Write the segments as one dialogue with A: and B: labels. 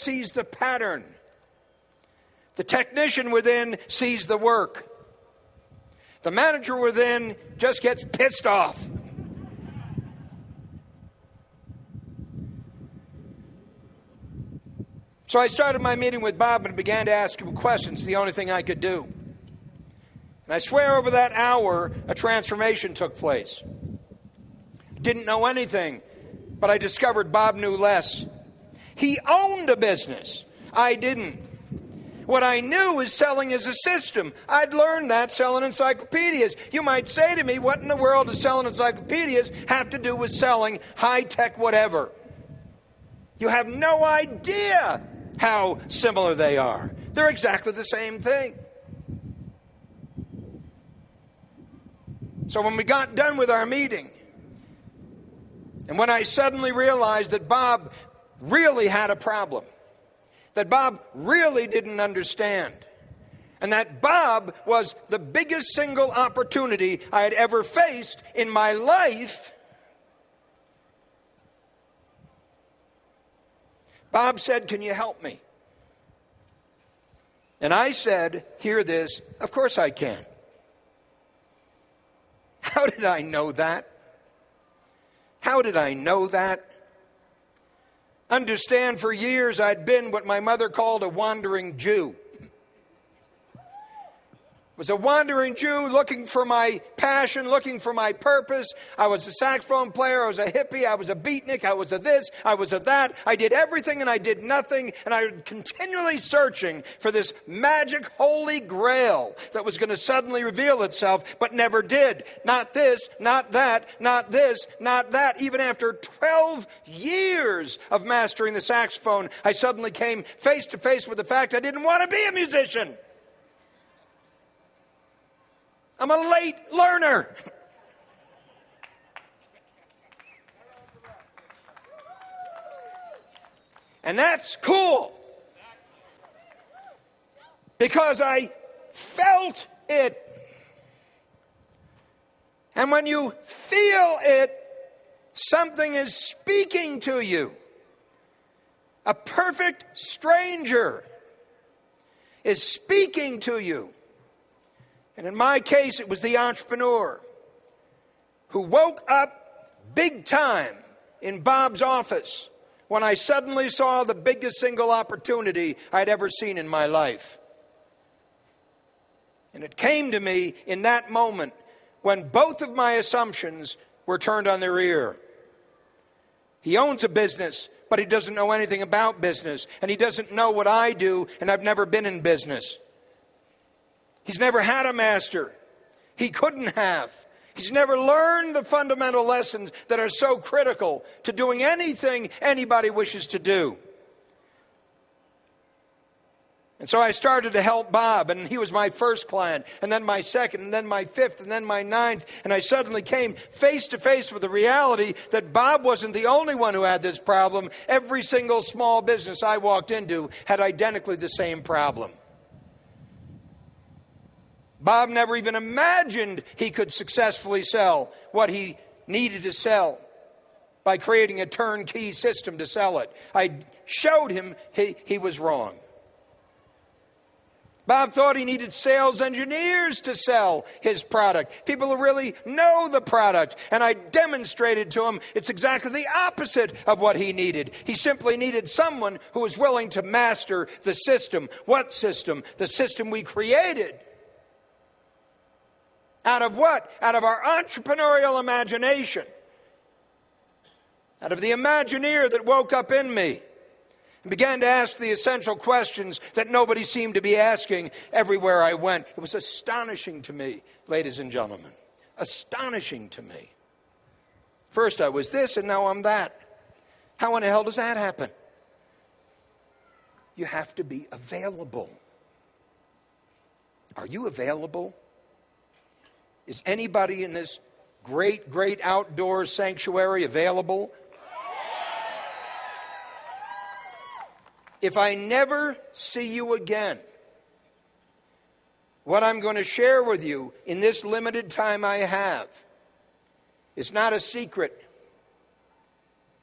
A: sees the pattern. The technician within sees the work. The manager within just gets pissed off. So I started my meeting with Bob and began to ask him questions, the only thing I could do. And I swear over that hour, a transformation took place. Didn't know anything, but I discovered Bob knew less. He owned a business. I didn't. What I knew was selling is a system. I'd learned that selling encyclopedias. You might say to me, what in the world does selling encyclopedias have to do with selling high-tech whatever? You have no idea how similar they are. They're exactly the same thing. So when we got done with our meeting, and when I suddenly realized that Bob really had a problem, that Bob really didn't understand, and that Bob was the biggest single opportunity I had ever faced in my life, Bob said, "Can you help me?" And I said, hear this, of course I can. How did I know that? How did I know that? Understand, for years I'd been what my mother called a wandering Jew. Was a wandering Jew looking for my passion, looking for my purpose. I was a saxophone player, I was a hippie, I was a beatnik, I was a this, I was a that. I did everything and I did nothing, and I was continually searching for this magic holy grail that was going to suddenly reveal itself, but never did. Not this, not that, not this, not that. Even after 12 years of mastering the saxophone, I suddenly came face to face with the fact I didn't want to be a musician. I'm a late learner. And that's cool. Because I felt it. And when you feel it, something is speaking to you. A perfect stranger is speaking to you. And in my case, it was the entrepreneur who woke up big time in Bob's office when I suddenly saw the biggest single opportunity I'd ever seen in my life. And it came to me in that moment when both of my assumptions were turned on their ear. He owns a business, but he doesn't know anything about business. And he doesn't know what I do, and I've never been in business. He's never had a master. He couldn't have. He's never learned the fundamental lessons that are so critical to doing anything anybody wishes to do. And so I started to help Bob, and he was my first client, and then my second, and then my fifth, and then my ninth, and I suddenly came face to face with the reality that Bob wasn't the only one who had this problem. Every single small business I walked into had identically the same problem. Bob never even imagined he could successfully sell what he needed to sell by creating a turnkey system to sell it. I showed him he was wrong. Bob thought he needed sales engineers to sell his product, people who really know the product. And I demonstrated to him it's exactly the opposite of what he needed. He simply needed someone who was willing to master the system. What system? The system we created. Out of what? Out of our entrepreneurial imagination. Out of the Imagineer that woke up in me and began to ask the essential questions that nobody seemed to be asking everywhere I went. It was astonishing to me, ladies and gentlemen. Astonishing to me. First I was this and now I'm that. How in the hell does that happen? You have to be available. Are you available? Is anybody in this great, great outdoor sanctuary available? If I never see you again, what I'm going to share with you in this limited time I have is not a secret.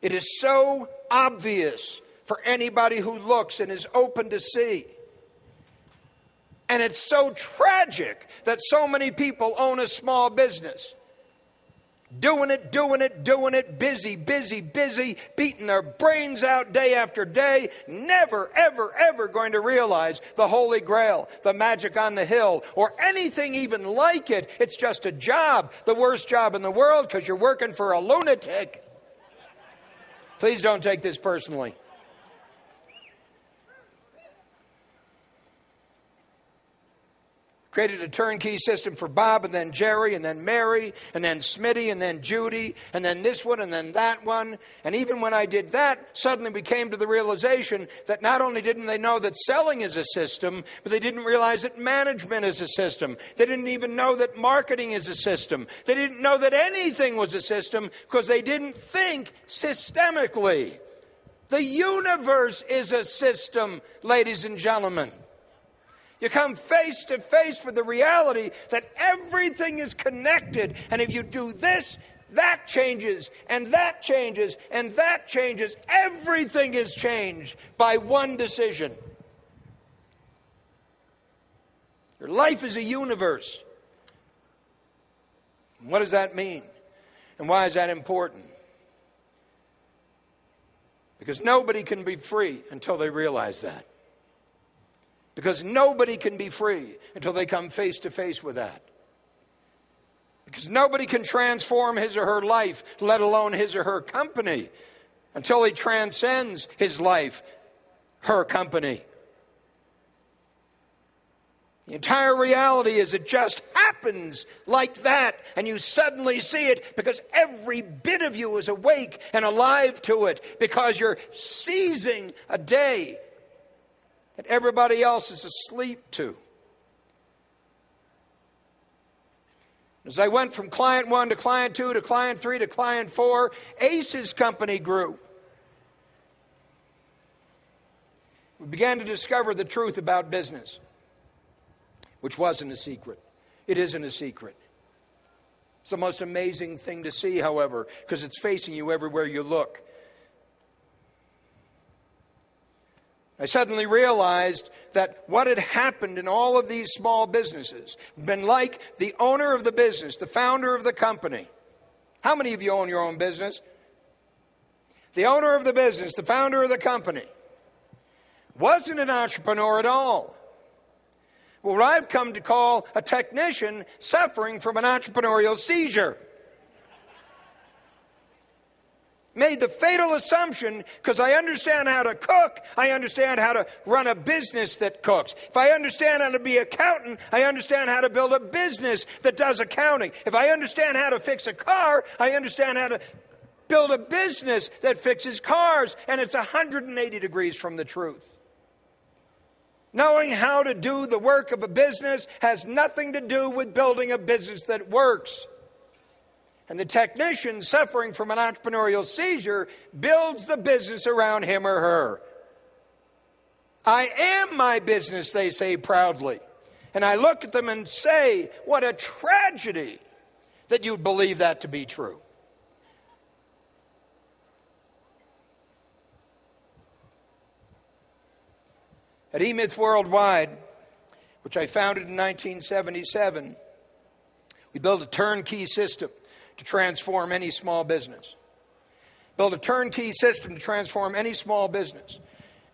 A: It is so obvious for anybody who looks and is open to see. And it's so tragic that so many people own a small business. Doing it, busy, beating their brains out day after day, never, ever going to realize the Holy Grail, the magic on the hill, or anything even like it. It's just a job, the worst job in the world, because you're working for a lunatic. Please don't take this personally. Created a turnkey system for Bob, and then Jerry, and then Mary, and then Smitty, and then Judy, and then this one, and then that one. And even when I did that, suddenly we came to the realization that not only didn't they know that selling is a system, but they didn't realize that management is a system. They didn't even know that marketing is a system. They didn't know that anything was a system because they didn't think systemically. The universe is a system, ladies and gentlemen. You come face to face with the reality that everything is connected. And if you do this, that changes, and that changes, and that changes. Everything is changed by one decision. Your life is a universe. What does that mean? And why is that important? Because nobody can be free until they realize that. Because nobody can be free until they come face to face with that. Because nobody can transform his or her life, let alone his or her company, until he transcends his life, her company. The entire reality is it just happens like that, and you suddenly see it because every bit of you is awake and alive to it, because you're seizing a day that everybody else is asleep to. As I went from client 1 to client 2 to client 3 to client 4, Ace's company grew. We began to discover the truth about business, which wasn't a secret. It isn't a secret. It's the most amazing thing to see, however, because it's facing you everywhere you look. I suddenly realized that what had happened in all of these small businesses had been like the owner of the business, the founder of the company. How many of you own your own business? The owner of the business, the founder of the company, wasn't an entrepreneur at all. What I've come to call a technician suffering from an entrepreneurial seizure. Made the fatal assumption, because I understand how to cook, I understand how to run a business that cooks. If I understand how to be an accountant, I understand how to build a business that does accounting. If I understand how to fix a car, I understand how to build a business that fixes cars. And it's 180 degrees from the truth. Knowing how to do the work of a business has nothing to do with building a business that works. And the technician suffering from an entrepreneurial seizure builds the business around him or her. I am my business, they say proudly. And I look at them and say, what a tragedy that you'd believe that to be true. At eMyth Worldwide, which I founded in 1977, we built a turnkey system to transform any small business. Build a turnkey system to transform any small business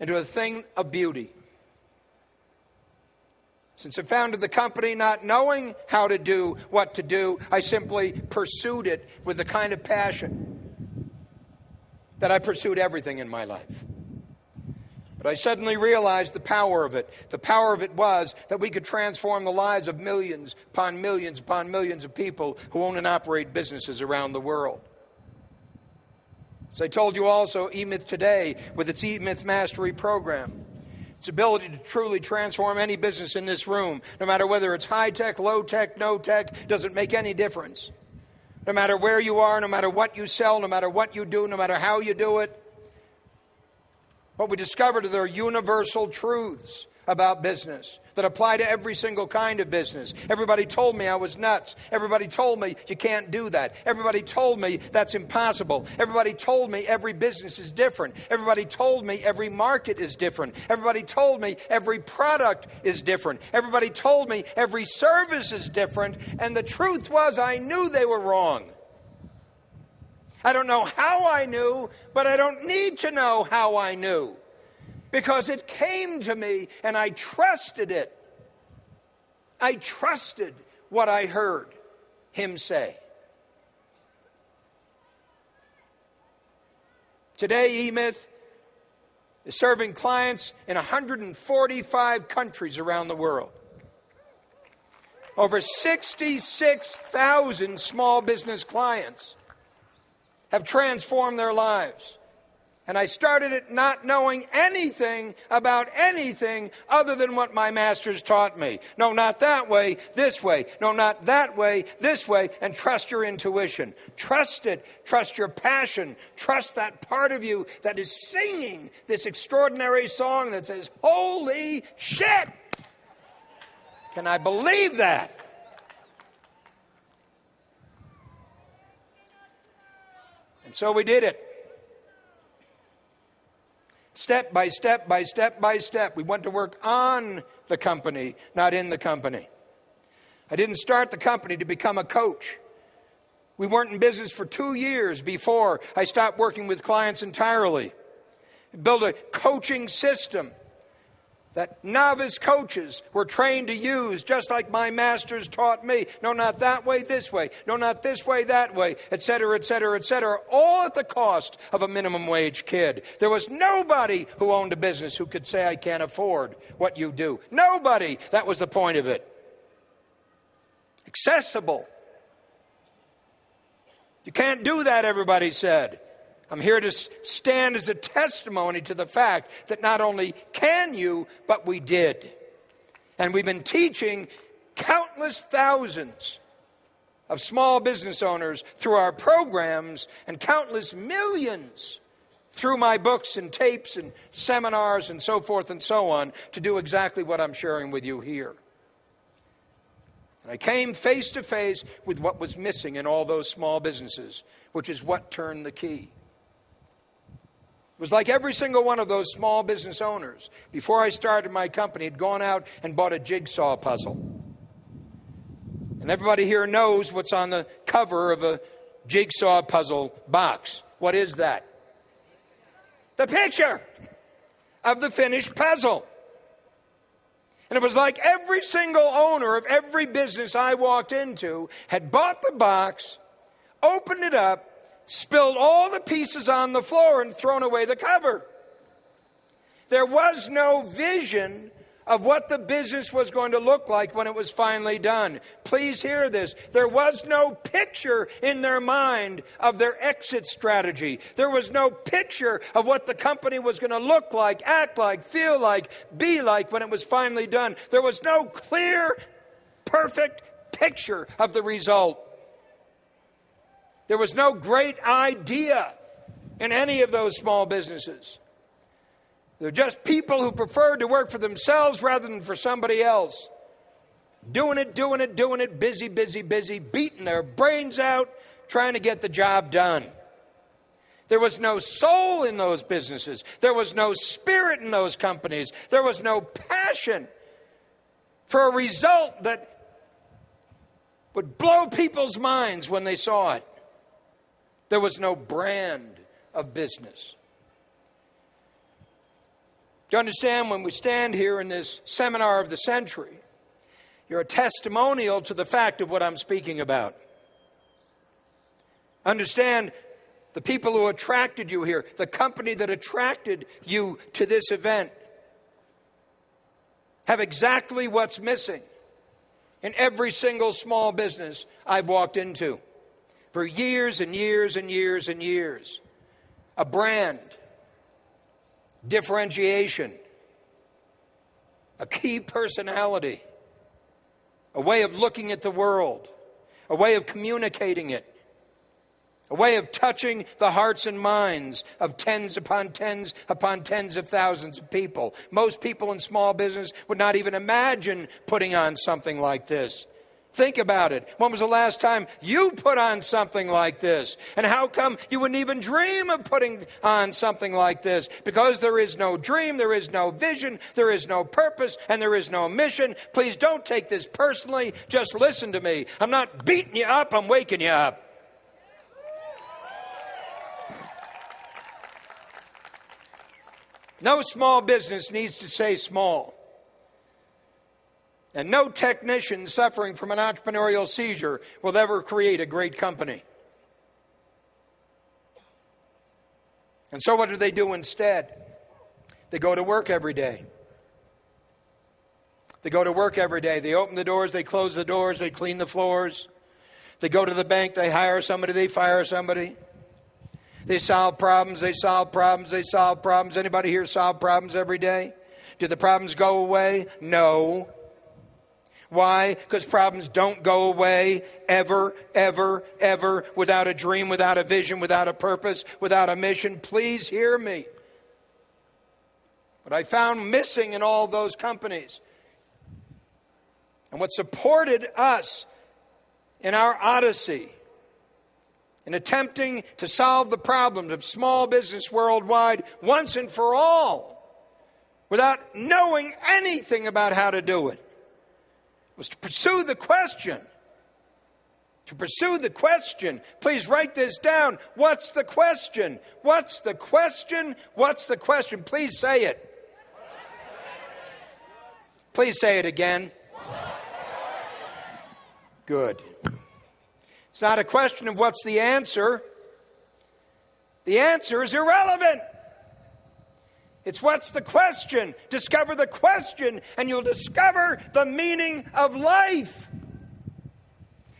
A: into a thing of beauty. Since I founded the company not knowing how to do what to do, I simply pursued it with the kind of passion that I pursued everything in my life. But I suddenly realized the power of it. The power of it was that we could transform the lives of millions upon millions upon millions of people who own and operate businesses around the world. As I told you also, eMyth Today, with its eMyth Mastery program, its ability to truly transform any business in this room, no matter whether it's high-tech, low-tech, no-tech, doesn't make any difference. No matter where you are, no matter what you sell, no matter what you do, no matter how you do it, what we discovered are there universal truths about business that apply to every single kind of business. Everybody told me I was nuts. Everybody told me you can't do that. Everybody told me that's impossible. Everybody told me every business is different. Everybody told me every market is different. Everybody told me every product is different. Everybody told me every service is different. And the truth was, I knew they were wrong. I don't know how I knew, but I don't need to know how I knew. Because it came to me and I trusted it. I trusted what I heard him say. Today, eMyth is serving clients in 145 countries around the world. Over 66,000 small business clients have transformed their lives. And I started it not knowing anything about anything other than what my masters taught me. No, not that way, this way. No, not that way, this way. And trust your intuition. Trust it. Trust your passion. Trust that part of you that is singing this extraordinary song that says, holy shit! Can I believe that? And so we did it. Step by step by step by step. We went to work on the company, not in the company. I didn't start the company to become a coach. We weren't in business for 2 years before I stopped working with clients entirely. I built a coaching system that novice coaches were trained to use, just like my masters taught me. No, not that way, this way. No, not this way, that way, etc., etc., etc., all at the cost of a minimum wage kid. There was nobody who owned a business who could say, I can't afford what you do. Nobody. That was the point of it. Accessible. You can't do that, everybody said. I'm here to stand as a testimony to the fact that not only can you, but we did. And we've been teaching countless thousands of small business owners through our programs and countless millions through my books and tapes and seminars and so forth and so on to do exactly what I'm sharing with you here. And I came face to face with what was missing in all those small businesses, which is what turned the key. It was like every single one of those small business owners, before I started my company, had gone out and bought a jigsaw puzzle. And everybody here knows what's on the cover of a jigsaw puzzle box. What is that? The picture of the finished puzzle. And it was like every single owner of every business I walked into had bought the box, opened it up, spilled all the pieces on the floor and thrown away the cover. There was no vision of what the business was going to look like when it was finally done. Please hear this. There was no picture in their mind of their exit strategy. There was no picture of what the company was going to look like, act like, feel like, be like when it was finally done. There was no clear, perfect picture of the result. There was no great idea in any of those small businesses. They're just people who preferred to work for themselves rather than for somebody else. Doing it, busy, beating their brains out, trying to get the job done. There was no soul in those businesses. There was no spirit in those companies. There was no passion for a result that would blow people's minds when they saw it. There was no brand of business. Do you understand, when we stand here in this seminar of the century, you're a testimonial to the fact of what I'm speaking about. Understand, the people who attracted you here, the company that attracted you to this event, have exactly what's missing in every single small business I've walked into. For years and years and years and years. A brand, differentiation, a key personality, a way of looking at the world, a way of communicating it, A way of touching the hearts and minds of tens upon tens upon tens of thousands of people. Most people in small business would not even imagine putting on something like this. Think about it. When was the last time you put on something like this? And how come you wouldn't even dream of putting on something like this? Because there is no dream, there is no vision, there is no purpose, and there is no mission. Please don't take this personally. Just listen to me. I'm not beating you up, I'm waking you up. No small business needs to stay small. And no technician suffering from an entrepreneurial seizure will ever create a great company. And so what do they do instead? They go to work every day. They go to work every day. They open the doors, they close the doors, they clean the floors. They go to the bank, they hire somebody, they fire somebody. They solve problems, they solve problems, they solve problems. Anybody here solve problems every day? Do the problems go away? No. Why? Because problems don't go away ever, ever, ever without a dream, without a vision, without a purpose, without a mission. Please hear me. What I found missing in all those companies and what supported us in our odyssey in attempting to solve the problems of small business worldwide once and for all, without knowing anything about how to do it, was to pursue the question. To pursue the question. Please write this down. What's the question? What's the question? What's the question? Please say it. Please say it again. Good. It's not a question of what's the answer. The answer is irrelevant. It's what's the question. Discover the question and you'll discover the meaning of life.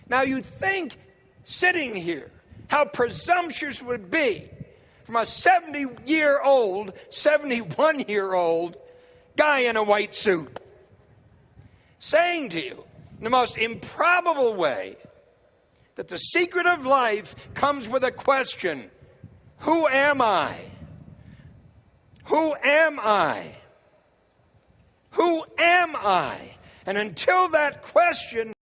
A: Now you think, sitting here, how presumptuous it would be from a 70-year-old, 71-year-old guy in a white suit saying to you in the most improbable way that the secret of life comes with a question. Who am I? Who am I? Who am I? And until that question